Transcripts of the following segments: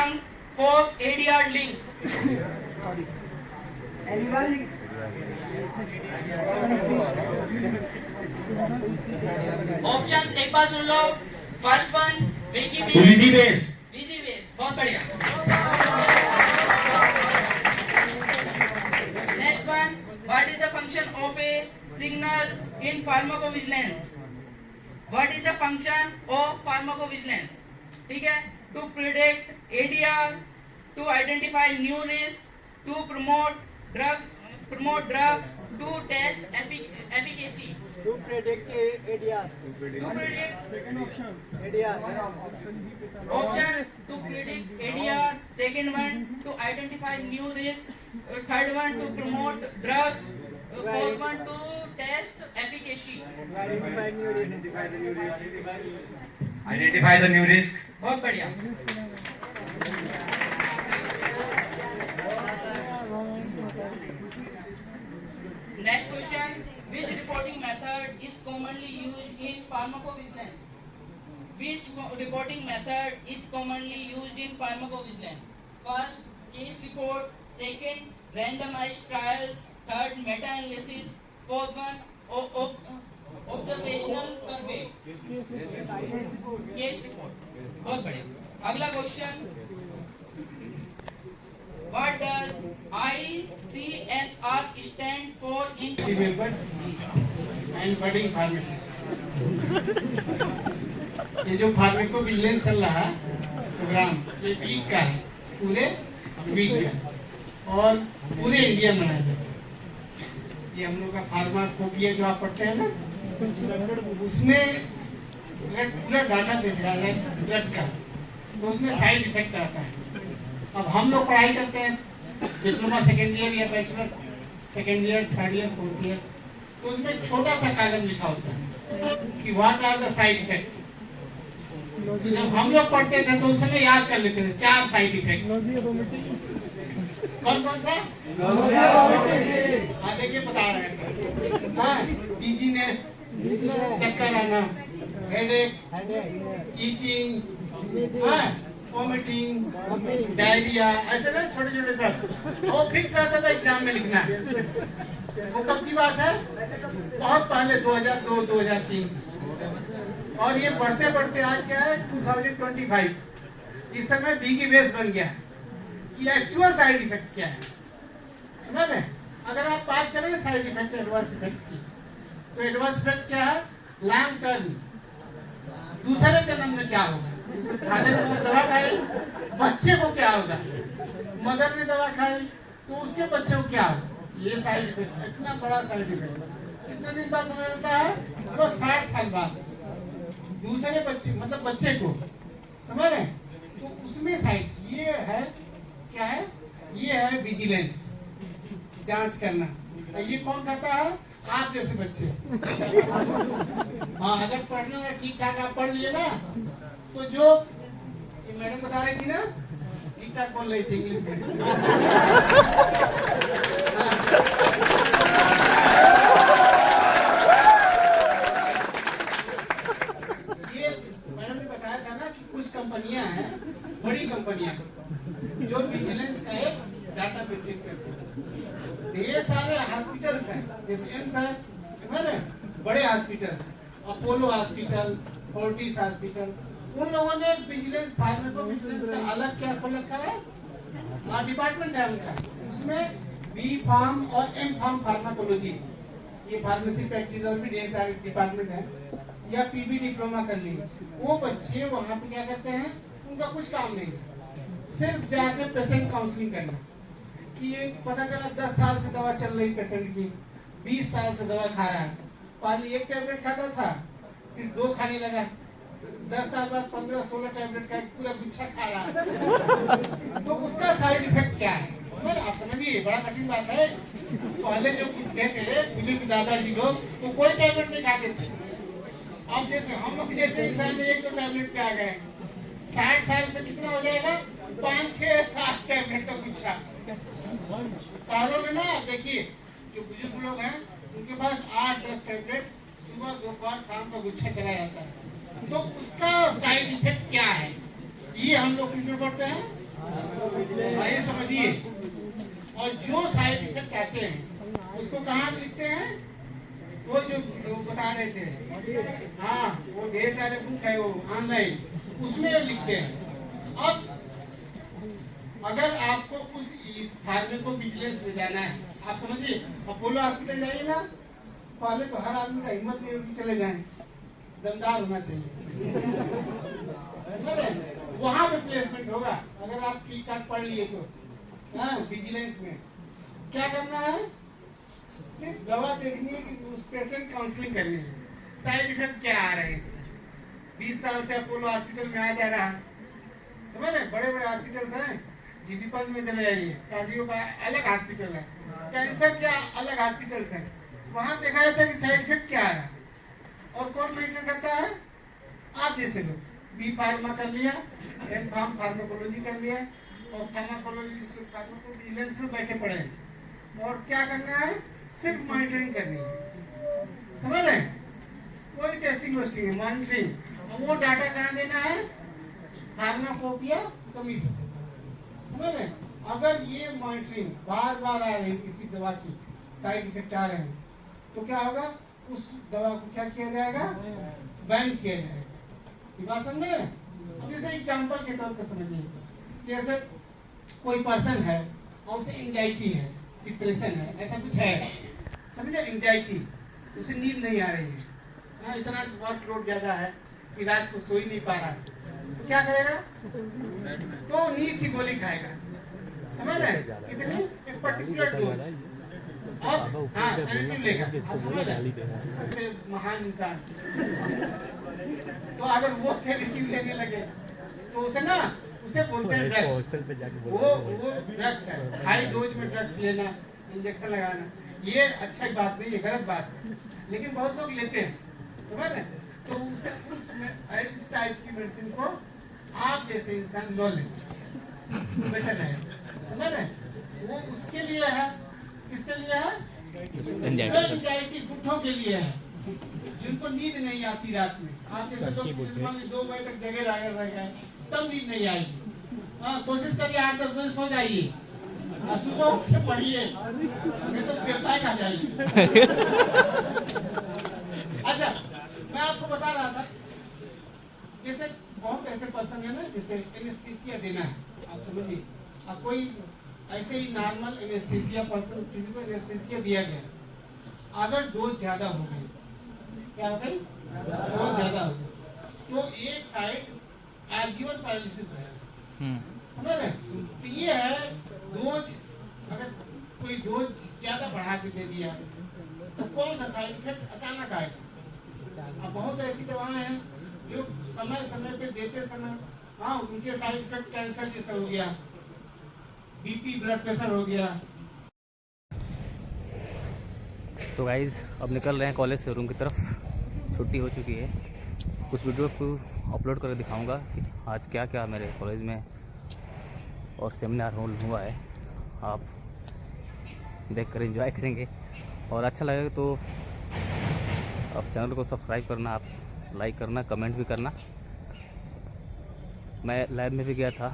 trunk for ADR link. Options एक बार सुन लो. First one VG base. VG base, बहुत बढ़िया. Next one, what is the function of a signal in pharmacovigilance? What is the function of pharmacovigilance? ठीक है. To predict ADR, to identify new risk, to promote drugs, to test efficacy. To predict ADR. Second option. ADR. Options: to predict ADR. Second one, to identify new risk. Third one, to promote drugs. Fourth one, to test efficacy. Identify new risk. Identify the new risk. बहुत बढ़िया. Next question, which reporting method is commonly used in pharmacovigilance? Which reporting method is commonly used in pharmacovigilance? First, case report. Second, randomized trials. Third, meta-analysis. Fourth one, observational survey. Case report. बहुत बढ़िया. अगला question, what does ICSR stand for in members and budding pharmacists? ये जो pharmacovigilance चल रहा है programme, ये week का है, पूरे वीक का, और पूरे इंडिया में मनाया जाता है. ये हम लोग का फार्माकोपिया जो आप पढ़ते हैं ना, उसमें अगर पूरा डाटा दे रहा है ड्रग का, तो उसमें साइड इफेक्ट आता है. अब हम लोग पढ़ाई करते हैं डिप्लोमा सेकेंड ईयर या bachelor second year, third year, fourth year, तो उसमें छोटा सा कॉलम लिखा होता है कि what are the side effect. तो जब हम लोग पढ़ते थे तो उस समय याद कर लेते थे 4 साइड इफेक्ट. कौन कौन सा? हाँ देखिए बता रहे हैं सर. हाँ, डिजीनेस, चक्कर आना, हेडेक, ईचिंग, वोमिटिंग, डायरिया, ऐसे ना छोटे छोटे सब. वो फिक्स रहता था एग्जाम में लिखना. वो कब की बात है? बहुत पहले 2002 2003. और ये बढ़ते बढ़ते आज क्या है 2025. इस समय VG बेस बन गया कि एक्चुअल साइड इफेक्ट क्या है. समझ रहे? अगर आप बात करें साइड इफेक्ट, एडवर्स इफेक्ट की, तो एडवर्स इफेक्ट क्या है? लॉन्ग टर्म, दूसरे जन्म में क्या होगा. फादर ने दवा खाई, बच्चे को क्या होगा. मदर ने दवा खाई, तो उसके बच्चे को क्या होगा. ये साइड इफेक्ट, इतना बड़ा साइड इफेक्ट कितने दिन बाद पता चलता है? वो 60 साल बाद दूसरे बच्चे, मतलब बच्चे को. समझ रहे? तो उसमें साइड ये है क्या है? ये है विजिलेंस, जांच करना. ये कौन करता है? आप जैसे बच्चे. हाँ, अगर पढ़ने में ठीक ठाक आप पढ़ लिए ना, तो जो मैडम बता रही थी ना, ठीक ठाक बोल रही थी इंग्लिश में. ये मैडम ने बताया था ना कि कुछ कंपनियां हैं, बड़ी कंपनियां, जो विजिलेंस का एक डाटा मेंटेन करती है. ढेर सारे हॉस्पिटल्स हैं, जैसे एम्स है, समझ रहे? बड़े hospitals, Apollo hospital, Fortis hospital, उन लोगों ने विजिलेंस, फार्माकोविजिलेंस का अलग क्या खोल रखा है, डिपार्टमेंट है उनका. उसमें बी फार्म और एम फार्म फार्माकोलॉजी, ये फार्मेसी प्रैक्टिस और भी ढेर सारे डिपार्टमेंट है, या PB डिप्लोमा कर ली. वो बच्चे वहाँ पे क्या करते हैं, उनका कुछ काम नहीं है, सिर्फ जाके पेशेंट काउंसलिंग करना. कि ये पता चला 10 साल से दवा चल रही पेशेंट की, 20 साल से दवा खा रहा है. पहले 1 टैबलेट खाता था, फिर 2 खाने लगा, 10 साल बाद 15-16 टैबलेट का पूरा गुच्छा खा रहा है. तो उसका साइड इफेक्ट क्या है? समझ? आप समझिए, बड़ा कठिन बात है. पहले जो कहते बुजुर्ग दादाजी लोग, वो कोई टैबलेट नहीं खाते थे. अब जैसे हम लोग जैसे इंसान 1-2 टैबलेट पे आ गए, 60 साल में कितना हो जाएगा? 5-6-7 टैबलेट का गुच्छा. शहरों में ना देखिए, जो बुजुर्ग लोग हैं, उनके पास 8-10 टैबलेट सुबह, दोपहर, शाम का गुच्छा चला जाता है. तो उसका साइड इफेक्ट क्या है? ये हम लोग किसमें पढ़ते हैं? ये समझिए। और जो साइड इफेक्ट कहते हैं उसको कहाँ लिखते हैं? वो जो बता रहे थे, हाँ, वो ढेर सारे बुक है वो ऑनलाइन, उसमें लिखते हैं। अब अगर आपको इस फार्मेको विजिलेंस में जाना है, आप समझिए, अपोलो हॉस्पिटल जाइए ना, पहले तो हर आदमी का हिम्मत नहीं होगी चले जाएं, दमदार होना चाहिए, समझ रहे? वहां पे प्लेसमेंट होगा अगर आप ठीक ठाक पढ़ लिए तो। हाँ, विजिलेंस में क्या करना है? सिर्फ दवा देखनी है कि उस पेशेंट काउंसलिंग करनी है, साइड इफेक्ट क्या आ रहे हैं इसके। 20 साल से अपोलो हॉस्पिटल में आ जा रहा है, समझ रहे? बड़े बड़े हॉस्पिटल्स हैं, जीबी पद में चले जाइए, कार्डियो का अलग हॉस्पिटल है, कैंसर का अलग हॉस्पिटल्स है, वहां देखा जाता है कि साइड इफेक्ट क्या आ रहा है। और कौन मेंटेन करता है? आप जैसे लोग। बी फार्मा कर लिया, एम फार्म फार्माकोलॉजी कर लिया, और फार्माकोलॉजिस्ट फार्माकोविजिलेंस में बैठे पड़े हैं। और क्या करना है? सिर्फ मॉनिटरिंग करनी है, समझ रहे? कोई टेस्टिंग वेस्टिंग है, मॉनिटरिंग। और वो डाटा कहाँ देना है? फार्माकोपिया कमीशन, समझ रहे? अगर ये मॉनिटरिंग बार बार आ रही, किसी दवा की साइड इफेक्ट आ रहे हैं, तो क्या होगा? उस दवा को क्या किया जाएगा? बैन किया जाएगा। ये बात समझे? अब जैसे एग्जांपल के तौर पर समझिए कि ऐसे कोई पर्सन है और उसे एंजाइटी है, डिप्रेशन है, ऐसा कुछ है, समझे? एंजाइटी, उसे नींद नहीं आ रही है, हाँ, इतना वर्कलोड ज्यादा है कि रात को सो ही नहीं पा रहा, तो क्या करेगा? तो नींद की गोली खाएगा, समझ रहे? कितनी? एक पर्टिकुलर डोज। अब हाँ, सेडेटिव लेगा, आप समझ रहे? महान इंसान। तो अगर वो सेडेटिव लेने लगे तो उसे ना, उसे बोलते हैं ड्रग्स। वो ड्रग्स है, हाई डोज में ड्रग्स लेना, इंजेक्शन लगाना, ये अच्छा बात नहीं है, गलत बात है, लेकिन बहुत लोग लेते हैं, समझ रहे? तो उसे इस टाइप की मेडिसिन को आप जैसे इंसान लो लें, बेटर है, समझ रहे? वो उसके लिए है, किसके लिए है? एंजाइटी गुट्ठों के लिए है, जिनको नींद नहीं आती रात में। आप जैसे लोग 2 बजे तक जगे रह गए, तब नींद नहीं आएगी। हाँ, कोशिश करिए 8-10 बजे सो जाइए और सुबह उठ के पढ़िए, नहीं तो बेवकूफ आ जाएगी। अच्छा, मैं आपको बता रहा था, जैसे बहुत ऐसे पर्सन है ना, जैसे एनेस्थीसिया देना है, आप समझिए, आप कोई ऐसे ही नॉर्मल एनेस्थीसिया पर्सन, किसी को एनेस्थीसिया दिया गया, अगर डोज ज्यादा हो गई, क्या हो गई? डोज ज्यादा हो गई, तो एक साइड आजीवन पैरालिसिस हो जाएगा, समझ रहे? तो ये है डोज, अगर कोई डोज ज्यादा बढ़ा के दे दिया तो कौन सा साइड इफेक्ट अचानक आएगा? अब बहुत ऐसी दवाएं हैं जो समय समय पे देते समय, हाँ, उनके साइड इफेक्ट कैंसर जैसा हो गया, बीपी, ब्लड प्रेशर हो गया। तो गाइज़ अब निकल रहे हैं कॉलेज से रूम की तरफ, छुट्टी हो चुकी है। कुछ वीडियो को अपलोड करके दिखाऊंगा कि आज क्या क्या मेरे कॉलेज में और सेमिनार होल हुआ है, आप देख कर एंजॉय करेंगे। और अच्छा लगेगा तो आप चैनल को सब्सक्राइब करना, आप लाइक करना, कमेंट भी करना। मैं लैब में भी गया था,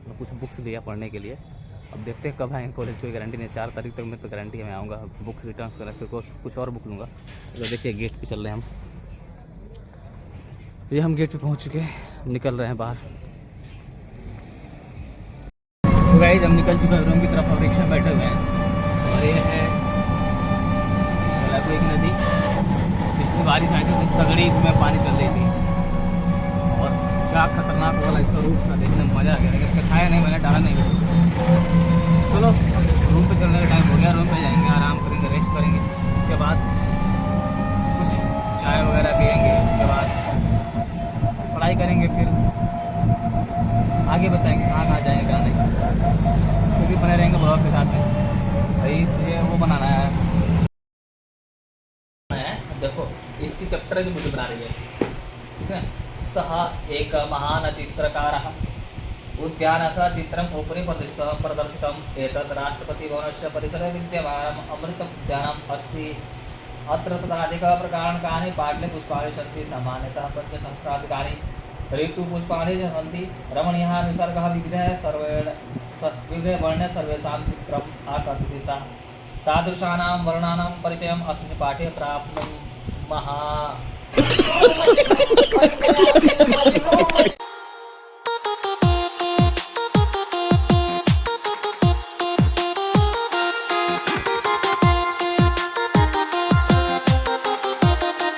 मैं कुछ बुक्स लिया पढ़ने के लिए। अब देखते हैं कब आएंगे कॉलेज, कोई गारंटी नहीं। 4 तारीख तक मैं तो गारंटी है मैं आऊँगा, बुक्स रिटर्न करना, फिर कुछ और बुक लूँगा। तो देखिए गेट पे चल रहे हैं हम, ये हम गेट पे पहुँच चुके हैं, निकल रहे हैं बाहर। तो गाइस हम निकल चुके हैं रूम की तरफ, और रिक्शा में बैठे हुए हैं। और ये है एक नदी, जिसमें बारिश आई थी तगड़ी, इसमें पानी चल रही थी। और क्या खतरनाक वाला इसका रूप था, देखने में मज़ा आ गया, लेकिन खाया नहीं मैंने, डाला नहीं। चलो रूम पे चलने का टाइम हो गया, रूम पे जाएंगे, आराम करेंगे, रेस्ट करेंगे, उसके बाद कुछ चाय वगैरह पियेंगे, उसके बाद पढ़ाई करेंगे, फिर आगे बताएंगे कहाँ कहाँ जाएंगे, कहाँ नहीं। क्योंकि बने रहेंगे ब्लॉग के साथ में। भाई मुझे वो बनाना है, देखो इसकी चैप्टर जो मुझे बना रही है, ठीक है। सः एक महान चित्रकारः उद्यानस्य चित्रम् उपरि प्रदर्शितम् एतत् राष्ट्रपतिभवनस्य परिसरे विद्यमानम् अमृतोद्यानम् अस्ति। अत्र शताधिकप्रकारकाणि पाटलिपुष्पाणि सन्ति। सामान्यतः 5 सहस्राधिकानि ऋतु पुष्पाणि च सन्ति रमणीयः निसर्गः विविधः विविधः वर्णः सर्वेषां चित्रम् आकर्षति तादृशानां वर्णानां परिचयम् अस्मिन् पाठे प्राप्नुमः